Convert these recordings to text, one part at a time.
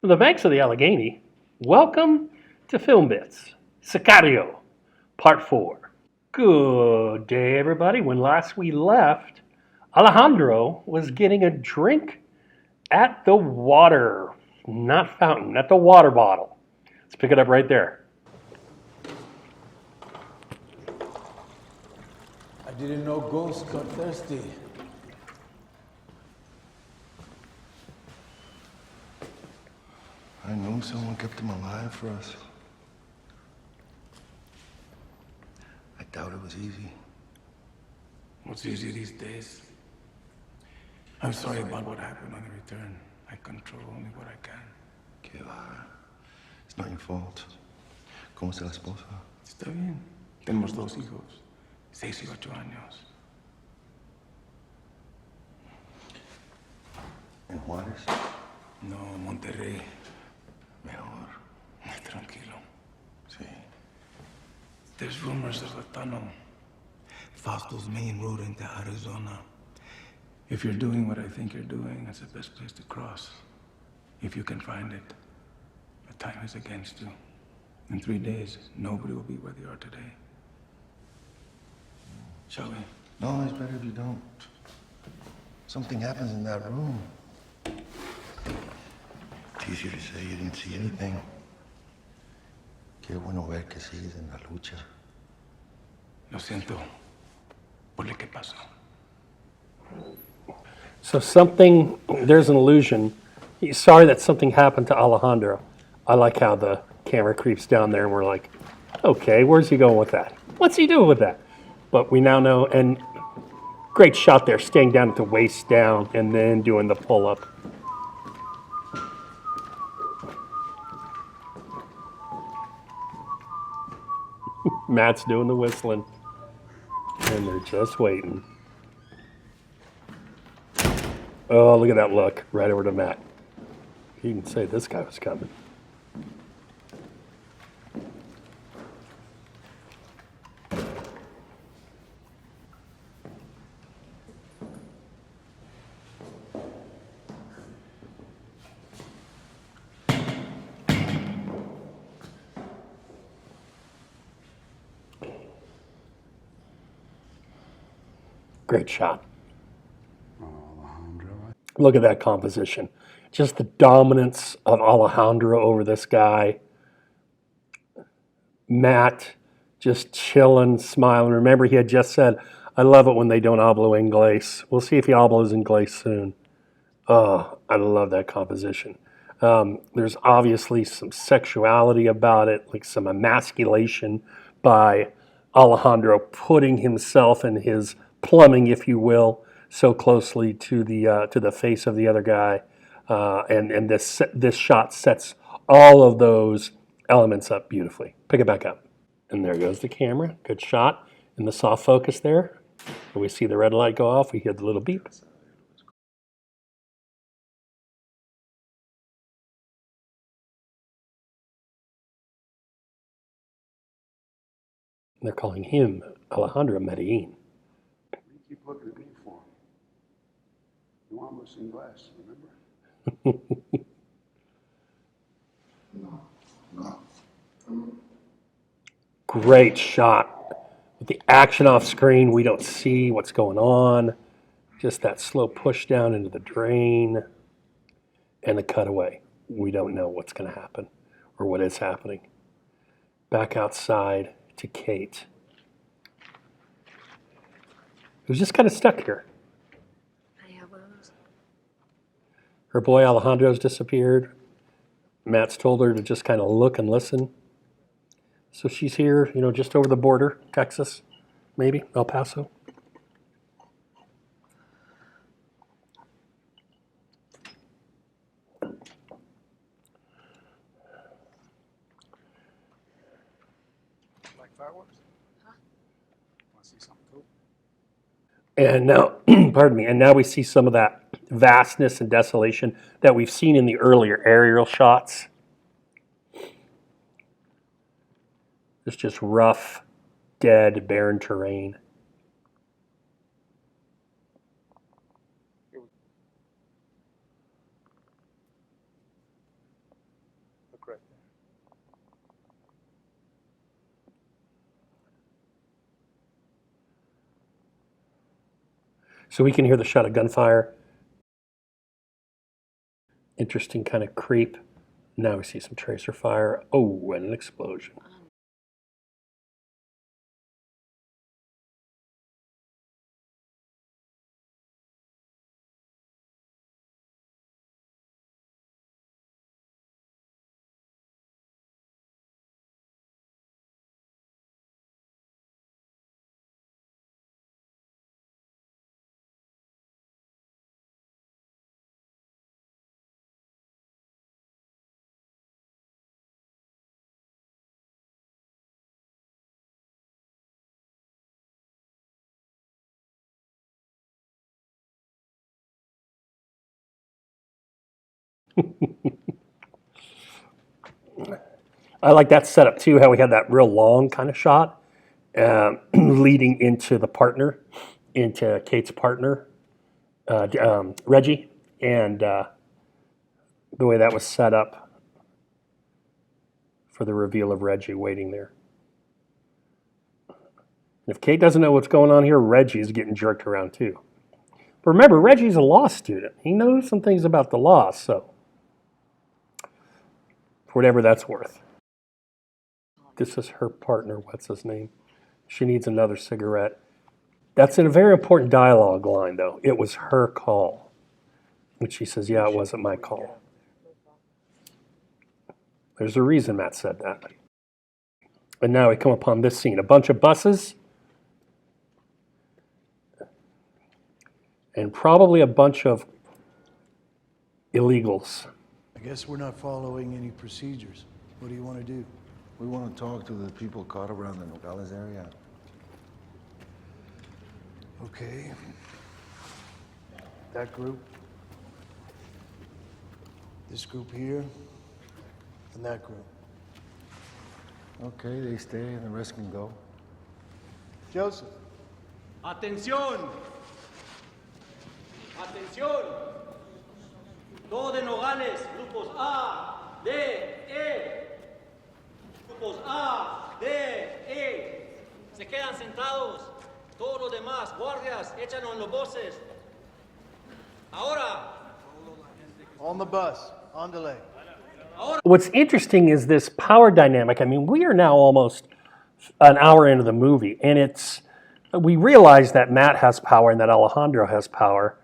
From the banks of the Allegheny, welcome to Film Bits, Sicario, Part 4. Good day, everybody. When last we left, Alejandro was getting a drink at the water, not fountain, at the water bottle. Let's pick it up right there. I didn't know ghosts got thirsty. I knew someone kept him alive for us. I doubt it was easy. What's easy these days? I'm sorry about what happened on the return. I control only what I can. Que va. It's not your fault. ¿Cómo está la esposa? Está bien. Tenemos 2 hijos. 6 y 8 años. ¿En Juárez? No, Monterrey. Mejor. Tranquilo. Sí. There's rumors of a tunnel. Fausto's main road into Arizona. If you're doing what I think you're doing, that's the best place to cross. If you can find it. But time is against you. In 3 days, nobody will be where they are today. Shall we? No, it's better if you don't. Something happens in that room. It's easier to say you didn't see anything. Qué bueno ver que sigues en la lucha. Lo siento por lo que pasó. So there's an illusion. He's sorry that something happened to Alejandro. I like how the camera creeps down there and we're like, okay, where's he going with that? What's he doing with that? But we now know, and great shot there, staying down at the waist down and then doing the pull-up. Matt's doing the whistling, and they're just waiting. Oh, look at that look, right over to Matt. You can say this guy was coming. Great shot. Look at that composition. Just the dominance of Alejandro over this guy. Matt just chilling, smiling. Remember, he had just said, I love it when they don't hablo inglés. We'll see if he hablos inglés soon. Oh, I love that composition. There's obviously some sexuality about it, like some emasculation by Alejandro putting himself and his plumbing, if you will, so closely to the face of the other guy, and this shot sets all of those elements up beautifully. Pick it back up, and there goes the camera. Good shot in the soft focus there. And we see the red light go off. We hear the little beep. They're calling him Alejandro Medellin. You keep looking at me for him. You almost in glass, remember? Great shot. With the action off screen, we don't see what's going on. Just that slow push down into the drain and the cutaway. We don't know what's going to happen or what is happening. Back outside to Kate, who's just kind of stuck here. Her boy Alejandro's disappeared. Matt's told her to just kind of look and listen. So she's here, just over the border, Texas, maybe, El Paso. Like fireworks? Huh? Want to see something cool? And now, pardon me, and now we see some of that vastness and desolation that we've seen in the earlier aerial shots. It's just rough, dead, barren terrain. Look right there. So we can hear the shot of gunfire. Interesting kind of creep. Now we see some tracer fire. Oh, and an explosion. I like that setup too, how we had that real long kind of shot leading into the partner, into Kate's partner, Reggie, and the way that was set up for the reveal of Reggie waiting there. If Kate doesn't know what's going on here, Reggie's getting jerked around too. But remember, Reggie's a law student. He knows some things about the law, so for whatever that's worth. This is her partner, what's his name? She needs another cigarette. That's in a very important dialogue line, though. It was her call. And she says, yeah, it wasn't my call. There's a reason Matt said that. And now we come upon this scene. A bunch of buses and probably a bunch of illegals. I guess we're not following any procedures. What do you want to do? We want to talk to the people caught around the Nogales area. Okay. That group. This group here. And that group. Okay, they stay and the rest can go. Joseph. ¡Atención! ¡Atención! Todo de Nogales, grupos A, D, E. Grupos A, D, E. Se quedan sentados. Todos los demás, guardias, échanos en los buses. Ahora. On the bus. On delay. What's interesting is this power dynamic. I mean, we are now almost an hour into the movie, and we realize that Matt has power and that Alejandro has power.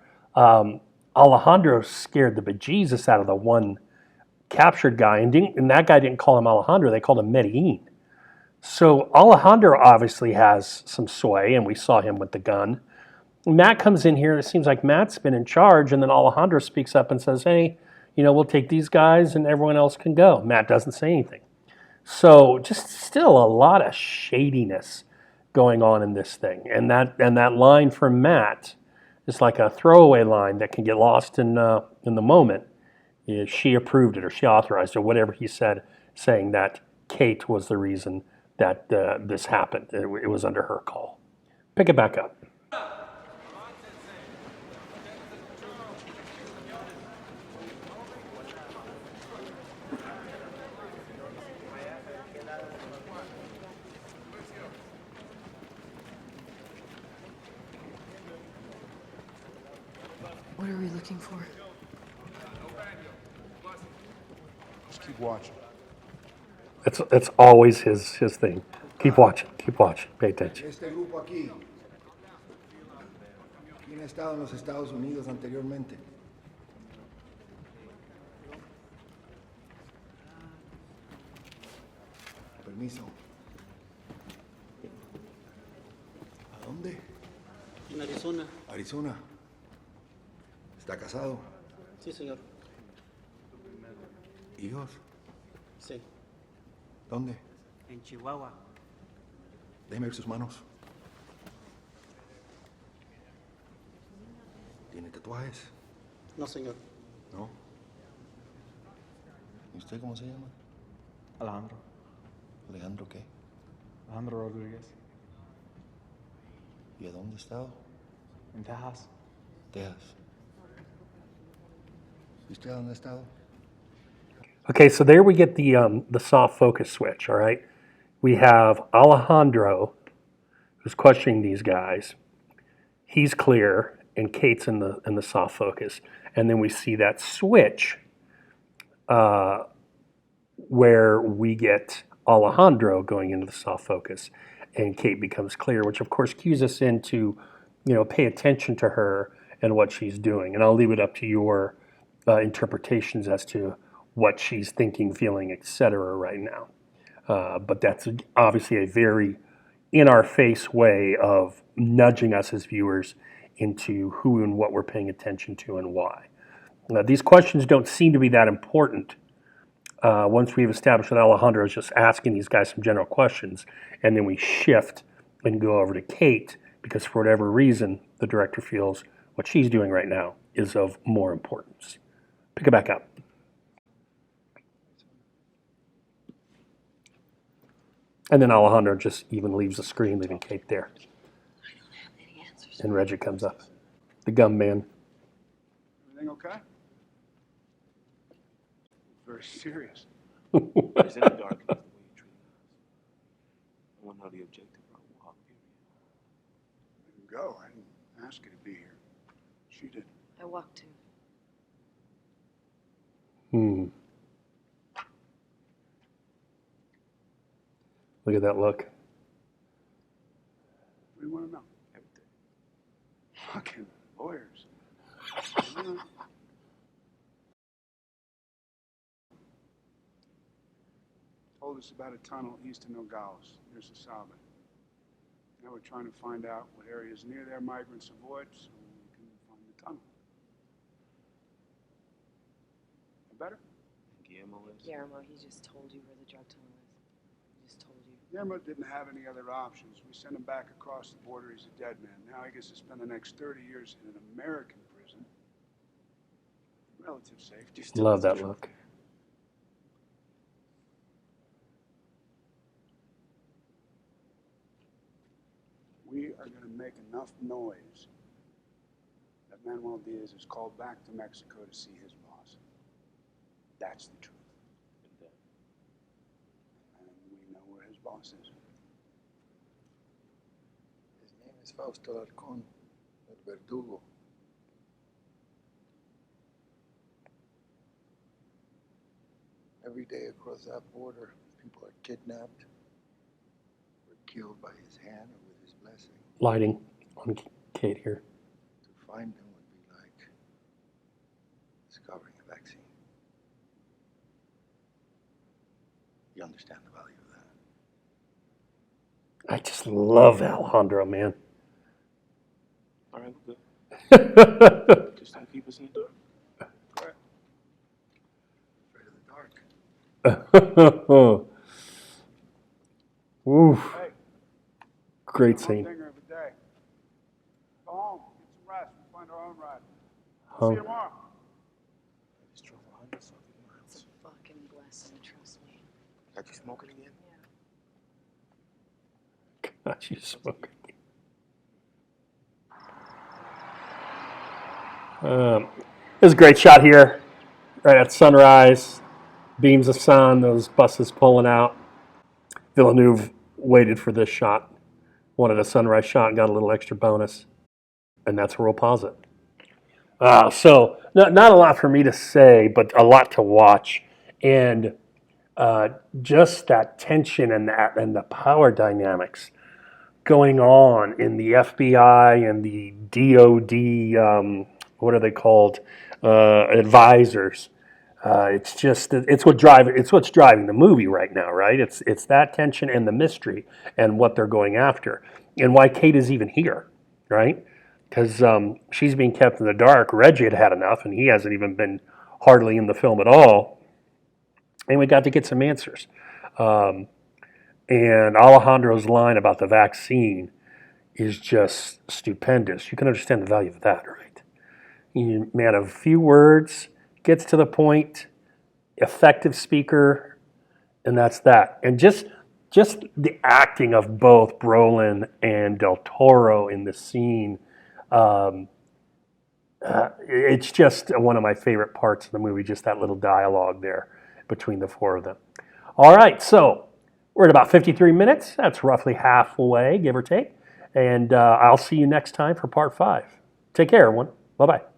Alejandro scared the bejesus out of the one captured guy, and that guy didn't call him Alejandro, they called him Medellin. So Alejandro obviously has some sway, and we saw him with the gun. Matt comes in here, and it seems like Matt's been in charge, and then Alejandro speaks up and says, hey, we'll take these guys and everyone else can go. Matt doesn't say anything. So just still a lot of shadiness going on in this thing. And that line from Matt is like a throwaway line that can get lost in the moment. Is she approved it or she authorized it or whatever he said, saying that Kate was the reason that this happened. It was under her call. Pick it back up. What are we looking for? Just keep watching. It's always his thing. Keep watching, pay attention. Este grupo aquí, ¿quién ha estado en los Estados Unidos anteriormente? Permiso. ¿A dónde? En Arizona. Arizona. ¿Está casado? Sí, señor. ¿Hijos? Sí. ¿Dónde? En Chihuahua. Déjeme ver sus manos. ¿Tiene tatuajes? No, señor. ¿No? ¿Y usted cómo se llama? Alejandro. ¿Alejandro qué? Alejandro Rodríguez. ¿Y a dónde ha estado? En Texas. Texas. ¿Y usted a dónde ha estado? Okay, so there we get the soft focus switch. All right, we have Alejandro, who's questioning these guys. He's clear, and Kate's in the soft focus, and then we see that switch where we get Alejandro going into the soft focus, and Kate becomes clear, which of course cues us into, pay attention to her and what she's doing. And I'll leave it up to your interpretations as to what she's thinking, feeling, etc. right now. But that's obviously a very in-our-face way of nudging us as viewers into who and what we're paying attention to and why. These questions don't seem to be that important once we've established that Alejandro is just asking these guys some general questions, and then we shift and go over to Kate because for whatever reason, the director feels what she's doing right now is of more importance. Pick it back up. And then Alejandro just even leaves the screen, leaving Kate there. And Reggie comes up. The gum man. Everything okay? Very serious. It's in the dark enough the way you treat us. I want to know the objective of our walk, period. You can go. I didn't ask you to be here. She did. I walked too. Look at that look. What do you want to know? Everything. Fucking lawyers. Told us about a tunnel east of Nogales, near Sasaba. Now we're trying to find out what areas near there migrants avoid so we can find the tunnel. Better? Guillermo is? Guillermo, he just told you where the drug tunnel is. He just told you. Guillermo didn't have any other options. We sent him back across the border. He's a dead man. Now he gets to spend the next 30 years in an American prison. Relative safety. Love that look. We are going to make enough noise that Manuel Diaz is called back to Mexico to see his boss. That's the truth. And we know where his boss is. His name is Fausto Alarcón, el verdugo. Every day across that border, people are kidnapped or killed by his hand or with his blessing. Lighting on Kate here. To find them would be like discovering a vaccine. You understand the value of that? I just love Alejandro, man. All right, we're good. Just don't keep us in the dark. Correct. Afraid of the dark. Oof. Hey, Great one scene. dinger of a day. Go home, get some rest, we'll find our own ride. Home. See you tomorrow. I just drove 100-something It's miles. a fucking blessing, trust me. Got you smoking again? God, you smoke. There's a great shot here, right at sunrise, beams of sun, those buses pulling out. Villeneuve waited for this shot, wanted a sunrise shot, and got a little extra bonus, and that's where we'll pause it. So not a lot for me to say, but a lot to watch, and just that tension and the power dynamics going on in the FBI and the DOD. What are they called? Advisors. It's what's driving the movie right now, right? It's that tension and the mystery and what they're going after, and why Kate is even here, right? Because she's being kept in the dark. Reggie had enough, and he hasn't even been hardly in the film at all. And we got to get some answers. And Alejandro's line about the vaccine is just stupendous. You can understand the value of that, right? Man of few words, gets to the point, effective speaker, and that's that. And just the acting of both Brolin and Del Toro in the scene, it's just one of my favorite parts of the movie, just that little dialogue there. between the four of them. All right, so we're at about 53 minutes. That's roughly halfway, give or take. And I'll see you next time for part 5. Take care, everyone. Bye-bye.